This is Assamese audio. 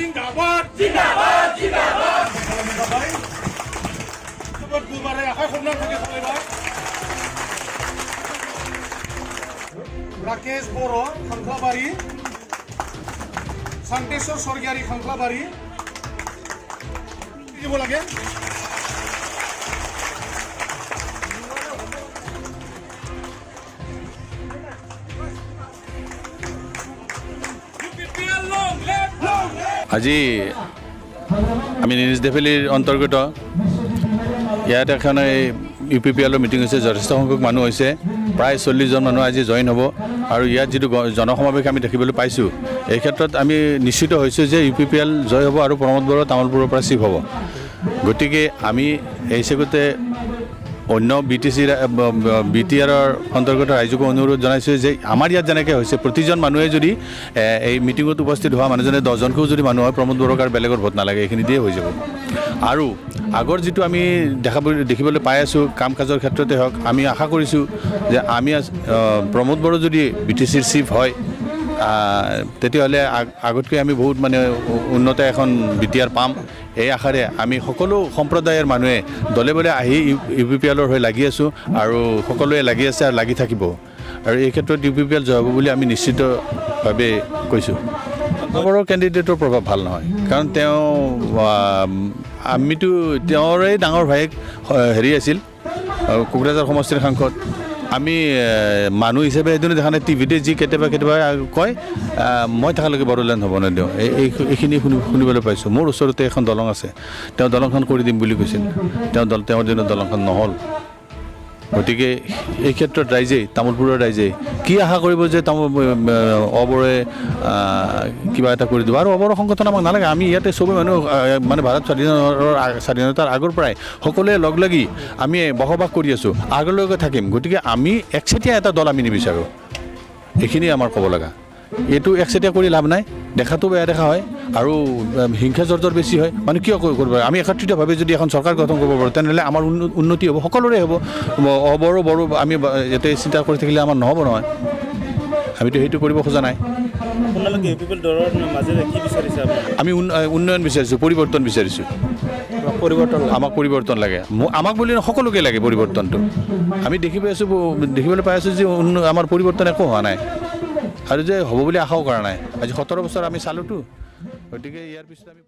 जिंदाबाद जिंदाबाद जिंदाबाद जोबोद गुवारै आखाइ खबनानै खालामबाय राकेश बर' खांख्लाबारि सान्तेश्वर सरगियारि खांख्लाबारि দিব লাগে আজি আমি নিউজ ডেফেলিৰ অন্তৰ্গত ইয়াত এখন UPPL মিটিং হৈছে যথেষ্ট সংখ্যক মানুহ হৈছে প্ৰায় 40 জন মানুহ আজি জইন হ'ব আৰু ইয়াত যেটো জনসমাবেশ আমি দেখিবলৈ পাইছোঁ এই ক্ষেত্ৰত আমি নিশ্চিত হৈছোঁ যে UPPL জয় হ'ব আৰু প্ৰমোদ বড়ো তামুলপুৰৰ পৰা চিফ হ'ব গতিকে আমি এই চেগতে অন্য BTRৰ অন্তৰ্গত ৰাইজক অনুৰোধ জনাইছোঁ যে আমাৰ ইয়াত যেনেকৈ হৈছে প্ৰতিজন মানুহে যদি এই মিটিঙত উপস্থিত হোৱা মানুহজনে 10 জনকেও যদি মানুহ হয় প্ৰমোদ বড়োৰ বেলেগৰ ভোট নালাগে এইখিনি দিয়ে হৈ যাব আৰু আগৰ যেটো আমি দেখিবলৈ পাই আছোঁ কাম কাজৰ ক্ষেত্ৰতে হওক আমি আশা কৰিছোঁ যে আমি প্ৰমোদ বড়ো যদি BTCৰ চিফ হয় তেতিয়াহ'লে আগতকৈ আমি বহুত মানে উন্নত এখন BTR পাম এই আশাৰে আমি সকলো সম্প্ৰদায়ৰ মানুহে দলে বলে আহি UPPLৰ হৈ লাগি আছোঁ আৰু সকলোৱে লাগি আছে আৰু লাগি থাকিব আৰু এই ক্ষেত্ৰত UPPL জয় হ'ব বুলি আমি নিশ্চিতভাৱে কৈছোঁ বড়ো কেণ্ডিডেটৰ প্ৰভাৱ ভাল নহয় কাৰণ তেওঁ আমিতো তেওঁৰে ডাঙৰ ভাইক হেৰি আছিল কোকৰাঝাৰ সমষ্টিৰ সাংসদ আমি মানুহ হিচাপে এদিনো দেখা নাই টিভিতে যি কেতিয়াবা কয় মই থাকালৈকে বড়োলেণ্ড হ'ব নিদিওঁ এইখিনি শুনিবলৈ পাইছোঁ মোৰ ওচৰতে এখন দলং আছে তেওঁ দলংখন কৰি দিম বুলি কৈছিল তেওঁৰ দিনত দলংখন নহ'ল গতিকে এই ক্ষেত্ৰত ৰাইজেই তামুলপুৰৰ ৰাইজেই কি আশা কৰিব যে অবড়োৱে কিবা এটা কৰি দিব আৰু অবড়ো সংগঠন আমাক নালাগে আমি ইয়াতে চবেই মানুহ মানে ভাৰত স্বাধীনতাৰ আগৰ পৰাই সকলোৱে লগ লাগি আমি বসবাস কৰি আছোঁ আগলৈকে থাকিম গতিকে আমি একচেটিয়া এটা দল আমি নিবিচাৰোঁ এইখিনি আমাৰ ক'ব লগা এইটো একচেটিয়া কৰি লাভ নাই দেখাটো বেয়া দেখা হয় আৰু হিংসা জৰ্জৰ বেছি হয় মানে কিয় কৰিব আমি একত্ৰিতভাৱে যদি এখন চৰকাৰ গঠন কৰিব পাৰোঁ তেনেহ'লে আমাৰ উন্নতি হ'ব সকলোৰে হ'ব অবড়ো বড়ো আমি ইয়াতে চিন্তা কৰি থাকিলে আমাৰ নহ'ব নহয় আমিতো সেইটো কৰিব খোজা নাই আমি উন্নয়ন বিচাৰিছোঁ পৰিৱৰ্তন বিচাৰিছোঁ আমাক পৰিৱৰ্তন লাগে আমাক বুলি সকলোকে লাগে পৰিৱৰ্তনটো আমি দেখিবলৈ পাই আছোঁ যে আমাৰ পৰিৱৰ্তন একো হোৱা নাই আৰু যে হ'ব বুলি আশাও কৰা নাই আজি 17 বছৰ আমি চালোঁতো গতিকে ইয়াৰ পিছত আমি